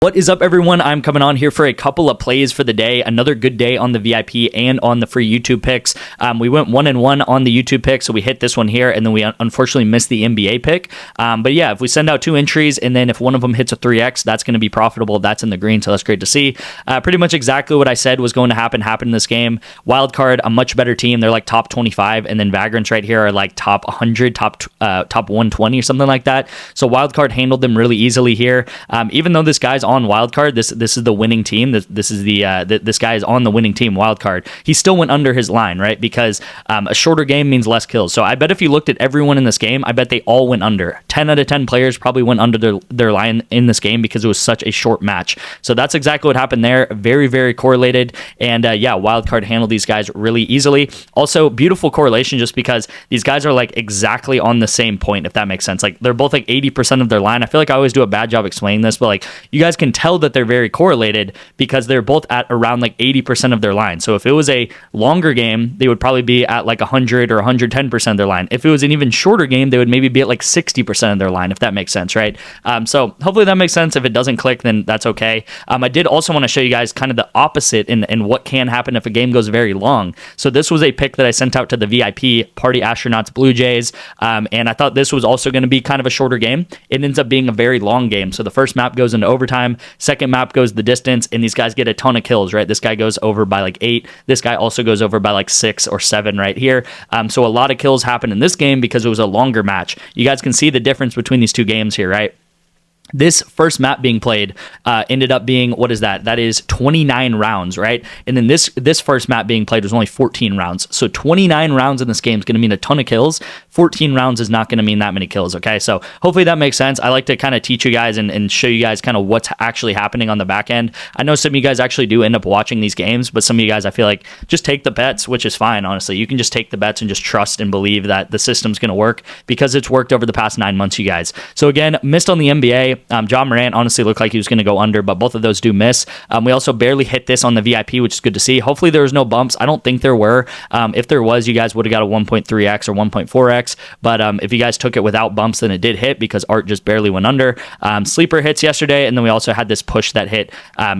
What is up, everyone? I'm coming on here for a couple of plays for the day. Another good day on the VIP and on the free YouTube picks. We went 1-1 on the YouTube pick, so we hit this one here, and then we unfortunately missed the NBA pick. But yeah, if we send out two entries, and then if one of them hits a 3x, that's going to be profitable. That's in the green, so that's great to see. Pretty much exactly what I said was going to happen in this game. Wildcard, a much better team. They're like top 25, and then Vagrants right here are like top 100, top 120 or something like that. So Wildcard handled them really easily here. Even though this guy's on wildcard, this is the winning team. This is this guy is on the winning team wildcard. He still went under his line, right? Because a shorter game means less kills. So I bet if you looked at everyone in this game, I bet they all went under. 10 out of 10 players probably went under their line in this game because it was such a short match. So that's exactly what happened there. Very, very correlated. And yeah, wildcard handled these guys really easily. Also, beautiful correlation just because these guys are like exactly on the same point, if that makes sense. Like they're both like 80% of their line. I feel like I always do a bad job explaining this, but like you guys can tell that they're very correlated because they're both at around like 80% of their line. So if it was a longer game, they would probably be at like 100 or 110% of their line. If it was an even shorter game, they would maybe be at like 60% of their line, if that makes sense, right? So hopefully that makes sense. If it doesn't click, then that's okay. I did also want to show you guys kind of the opposite and what can happen if a game goes very long. So this was a pick that I sent out to the VIP, Party Astronauts Blue Jays, and I thought this was also going to be kind of a shorter game. It ends up being a very long game. So the first map goes into overtime, second map goes the distance, and these guys get a ton of kills, right? This guy goes over by like 8. This guy also goes over by like 6 or 7 right here. So a lot of kills happen in this game because it was a longer match. You guys can see the difference between these two games here, right? This first map being played ended up being, what is that? That is 29 rounds, right? And then this first map being played was only 14 rounds. So 29 rounds in this game is going to mean a ton of kills. 14 rounds is not going to mean that many kills, okay? So hopefully that makes sense. I like to kind of teach you guys and show you guys kind of what's actually happening on the back end. I know some of you guys actually do end up watching these games, but some of you guys, I feel like, just take the bets, which is fine, honestly. You can just take the bets and just trust and believe that the system's going to work because it's worked over the past 9 months, you guys. So again, missed on the NBA. John Morant honestly looked like he was going to go under, but both of those do miss. We also barely hit this on the VIP, which is good to see. Hopefully there was no bumps. I don't think there were. If there was, you guys would have got a 1.3x or 1.4x, but if you guys took it without bumps, then it did hit because Art just barely went under. Sleeper hits yesterday, and then we also had this push that hit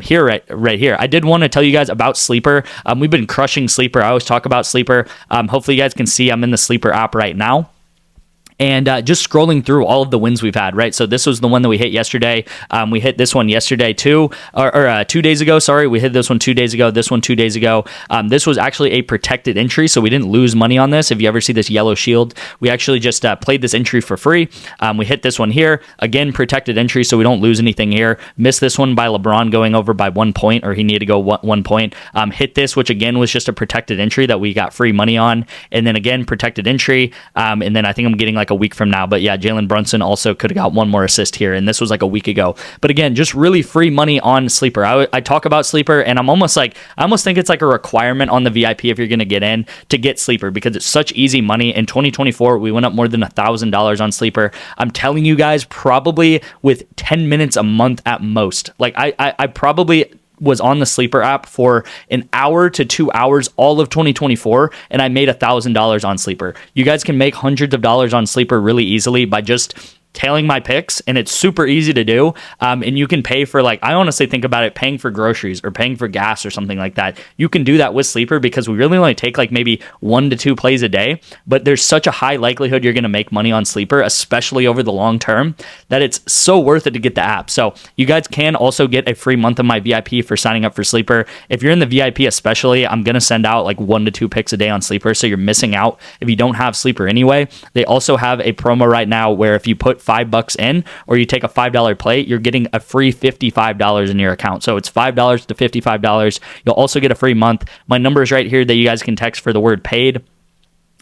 here, right here. I did want to tell you guys about Sleeper. We've been crushing Sleeper. I always talk about Sleeper. Hopefully you guys can see I'm in the Sleeper app right now. And just scrolling through all of the wins we've had, right? So this was the one that we hit yesterday. We hit this one yesterday too, or 2 days ago. Sorry, we hit this one 2 days ago. This one 2 days ago. This was actually a protected entry, so we didn't lose money on this. If you ever see this yellow shield, we actually just played this entry for free. We hit this one here. Again, protected entry, so we don't lose anything here. Missed this one by LeBron going over by 1 point, or he needed to go 1 point. Hit this, which again was just a protected entry that we got free money on. And then again, protected entry. And then I think I'm getting like a week from now, but yeah, Jalen Brunson also could have got one more assist here, and this was like a week ago. But again, just really free money on Sleeper. I talk about Sleeper, and I almost think it's like a requirement on the VIP if you're going to get in to get Sleeper because it's such easy money. In 2024, we went up more than $1,000 on Sleeper. I'm telling you guys, probably with 10 minutes a month at most. Like I probably was on the Sleeper app for an hour to 2 hours all of 2024, and I made $1,000 on Sleeper. You guys can make hundreds of dollars on Sleeper really easily by just tailing my picks, and it's super easy to do. And you can pay for, like, I honestly think about it, paying for groceries or paying for gas or something like that. You can do that with Sleeper because we really only take like maybe 1 to 2 plays a day, but there's such a high likelihood you're going to make money on Sleeper, especially over the long term, that it's so worth it to get the app. So you guys can also get a free month of my VIP for signing up for Sleeper. If you're in the VIP especially, I'm going to send out like 1 to 2 picks a day on Sleeper, so you're missing out if you don't have Sleeper anyway. They also have a promo right now where if you put $5 in, or you take a $5 play, you're getting a free $55 in your account. So it's $5 to $55. You'll also get a free month. My number is right here that you guys can text for the word paid,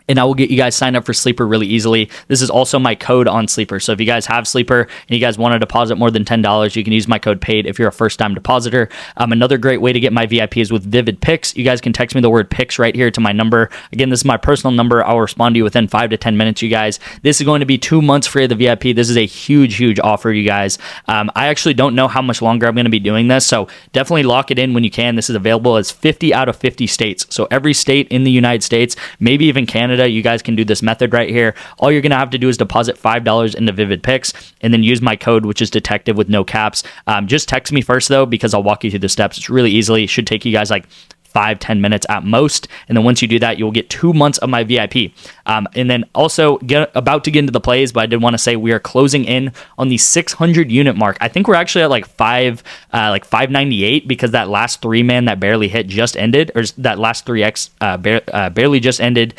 and I will get you guys signed up for Sleeper really easily. This is also my code on Sleeper. So if you guys have Sleeper and you guys want to deposit more than $10, you can use my code PAID if you're a first-time depositor. Another great way to get my VIP is with Vivid Picks. You guys can text me the word PICKS right here to my number. Again, this is my personal number. I'll respond to you within 5 to 10 minutes, you guys. This is going to be 2 months free of the VIP. This is a huge, huge offer, you guys. I actually don't know how much longer I'm going to be doing this, so definitely lock it in when you can. This is available as 50 out of 50 states. So every state in the United States, maybe even Canada, Canada, you guys can do this method right here. All you're going to have to do is deposit $5 into Picks and then use my code, which is detective with no caps. Just text me first though, because I'll walk you through the steps. It's really easily. It should take you guys like 5-10 minutes at most, and then once you do that, you'll get 2 months of my VIP. And then also about to get into the plays, but I did want to say we are closing in on the 600 unit mark. I think we're actually at like 598 because that last 3-man that barely hit just ended, or that last 3x barely just ended.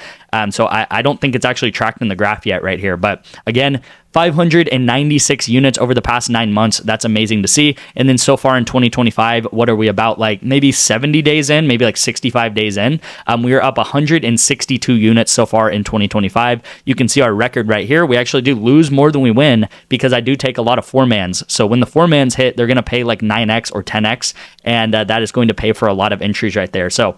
So I don't think it's actually tracked in the graph yet right here, but again, 596 units over the past 9 months. That's amazing to see. And then so far in 2025, what are we about? Like maybe 70 days in, maybe like 65 days in. We are up 162 units so far in 2025. You can see our record right here. We actually do lose more than we win because I do take a lot of 4-mans. So when the 4-mans hit, they're going to pay like 9x or 10x, and that is going to pay for a lot of entries right there. So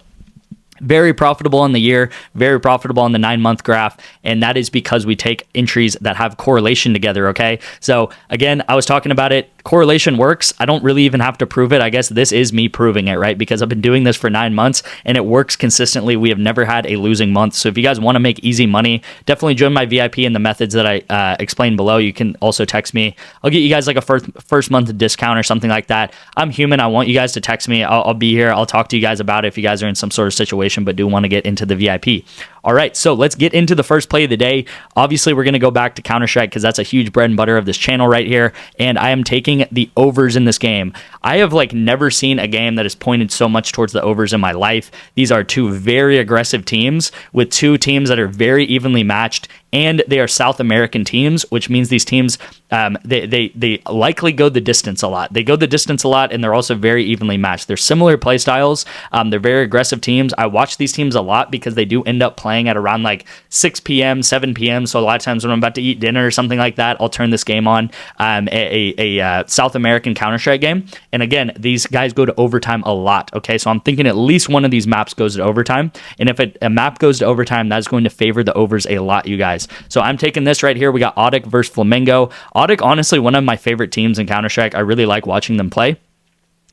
very profitable on the year, very profitable on the 9-month graph, and that is because we take entries that have correlation together, okay? So again, I was talking about it. Correlation works. I don't really even have to prove it. I guess this is me proving it, right? Because I've been doing this for 9 months and it works consistently. We have never had a losing month. So if you guys want to make easy money, definitely join my VIP in the methods that I explained below. You can also text me. I'll get you guys like a first month discount or something like that. I'm human. I want you guys to text me. I'll be here. I'll talk to you guys about it if you guys are in some sort of situation but do want to get into the VIP. All right, so let's get into the first play of the day. Obviously, we're going to go back to Counter-Strike because that's a huge bread and butter of this channel right here, and I am taking the overs in this game. I have like never seen a game that has pointed so much towards the overs in my life. These are two very aggressive teams with two teams that are very evenly matched, and they are South American teams, which means these teams, they likely go the distance a lot. They go the distance a lot, and they're also very evenly matched. They're similar play styles. They're very aggressive teams. I watch these teams a lot because they do end up playing at around like 6 p.m., 7 p.m. So a lot of times when I'm about to eat dinner or something like that, I'll turn this game on, a South American Counter-Strike game. And again, these guys go to overtime a lot, okay? So I'm thinking at least one of these maps goes to overtime. And if a map goes to overtime, that's going to favor the overs a lot, you guys. So I'm taking this right here. We got Audic versus Flamengo. Audic, honestly, one of my favorite teams in Counter-Strike. I really like watching them play.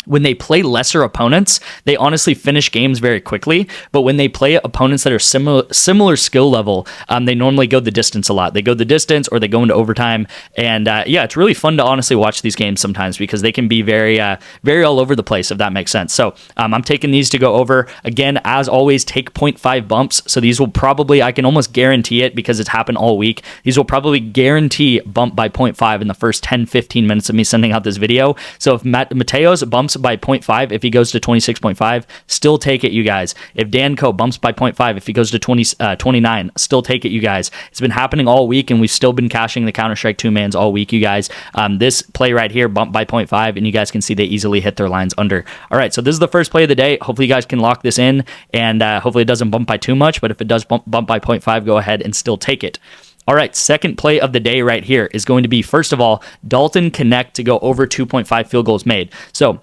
When they play lesser opponents, they honestly finish games very quickly. But when they play opponents that are similar skill level, they normally go the distance a lot. They go the distance or they go into overtime. And yeah, it's really fun to honestly watch these games sometimes because they can be very all over the place, if that makes sense. So I'm taking these to go over. Again, as always, take 0.5 bumps. So these will probably, I can almost guarantee it because it's happened all week. These will probably guarantee bump by 0.5 in the first 10-15 minutes of me sending out this video. So if Mateos bumps by 0.5, if he goes to 26.5, still take it, you guys. If Danco bumps by 0.5, if he goes to 29, still take it, you guys. It's been happening all week, and we've still been cashing the Counter-Strike 2-mans all week, you guys. This play right here, bump by 0.5, and you guys can see they easily hit their lines under. All right, so this is the first play of the day. Hopefully you guys can lock this in, and hopefully it doesn't bump by too much, but if it does bump by 0.5, go ahead and still take it. All right, second play of the day right here is going to be, first of all, Dalton Connect to go over 2.5 field goals made. So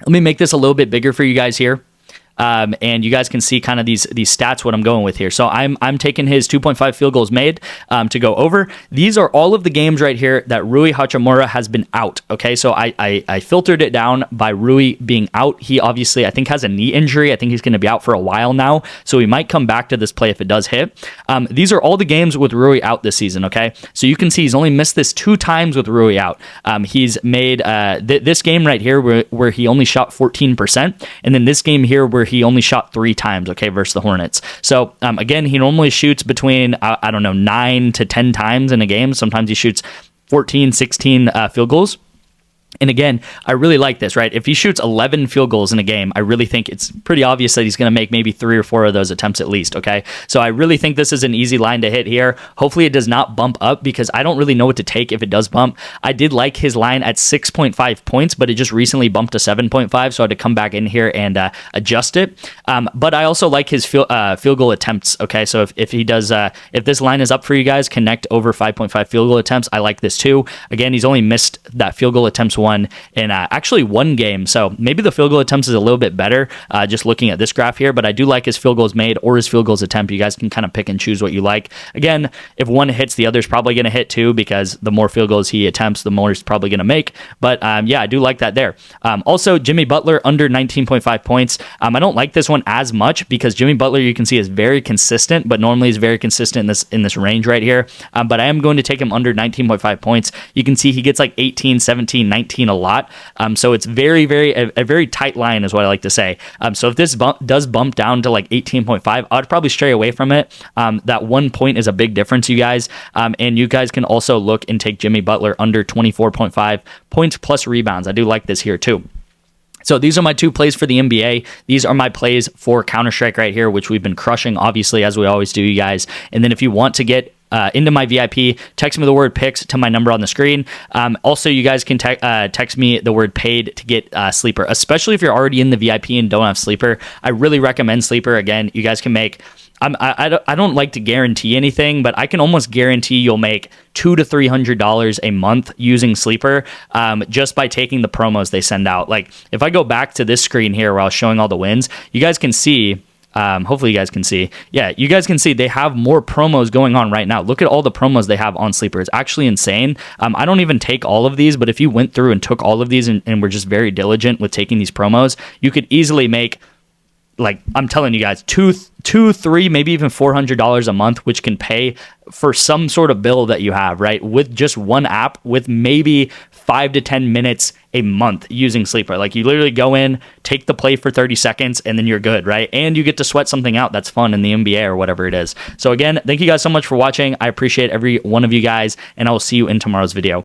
let me make this a little bit bigger for you guys here. And you guys can see kind of these stats, what I'm going with here. So I'm taking his 2.5 field goals made to go over. These are all of the games right here that Rui Hachimura has been out. Okay, so I filtered it down by Rui being out. He obviously, I think, has a knee injury. I think he's going to be out for a while now, so we might come back to this play if it does hit. These are all the games with Rui out this season. Okay, so you can see he's only missed this 2 times with Rui out. He's made this game right here where he only shot 14%, and then this game here where he only shot 3 times, okay, versus the Hornets. So again, he normally shoots between I don't know, 9 to 10 times in a game. Sometimes he shoots 14, 16 field goals. And again, I really like this, right? If he shoots 11 field goals in a game, I really think it's pretty obvious that he's going to make maybe 3 or 4 of those attempts at least, okay? So I really think this is an easy line to hit here. Hopefully it does not bump up because I don't really know what to take if it does bump. I did like his line at 6.5 points, but it just recently bumped to 7.5, so I had to come back in here and adjust it. But I also like his field goal attempts, okay? So if he does, if this line is up for you guys, Connect over 5.5 field goal attempts, I like this too. Again, he's only missed that field goal attempts one in actually one game. So maybe the field goal attempts is a little bit better just looking at this graph here, but I do like his field goals made or his field goals attempt. You guys can kind of pick and choose what you like. Again, if one hits, the other's probably going to hit too, because the more field goals he attempts, the more he's probably going to make. But yeah, I do like that there. Also, Jimmy Butler under 19.5 points. I don't like this one as much because Jimmy Butler, you can see, is very consistent, but normally is very consistent in this range right here. But I am going to take him under 19.5 points. You can see he gets like 18, 17, 19 a lot. So it's very, a very tight line is what I like to say. So if this does bump down to like 18.5, I'd probably stray away from it. That 1 point is a big difference, you guys. And you guys can also look and take Jimmy Butler under 24.5 points plus rebounds. I do like this here too. So these are my two plays for the NBA. These are my plays for Counter-Strike right here, which we've been crushing, obviously, as we always do, you guys. And then if you want to get into my VIP, text me the word picks to my number on the screen. Also, you guys can text me the word paid to get Sleeper, especially if you're already in the VIP and don't have Sleeper. I really recommend Sleeper. Again, you guys can make... I don't like to guarantee anything, but I can almost guarantee you'll make $200 to $300 a month using Sleeper just by taking the promos they send out. Like if I go back to this screen here where I was showing all the wins, you guys can see. Hopefully you guys can see. Yeah, you guys can see they have more promos going on right now. Look at all the promos they have on Sleeper. It's actually insane. I don't even take all of these, but if you went through and took all of these and were just very diligent with taking these promos, you could easily make, like I'm telling you guys, two, three, maybe even $400 a month, which can pay for some sort of bill that you have, right? With just one app, with maybe 5 to 10 minutes a month using Sleeper. Like you literally go in, take the play for 30 seconds, and then you're good, right? And you get to sweat something out that's fun in the NBA or whatever it is. So again, thank you guys so much for watching. I appreciate every one of you guys, and I will see you in tomorrow's video.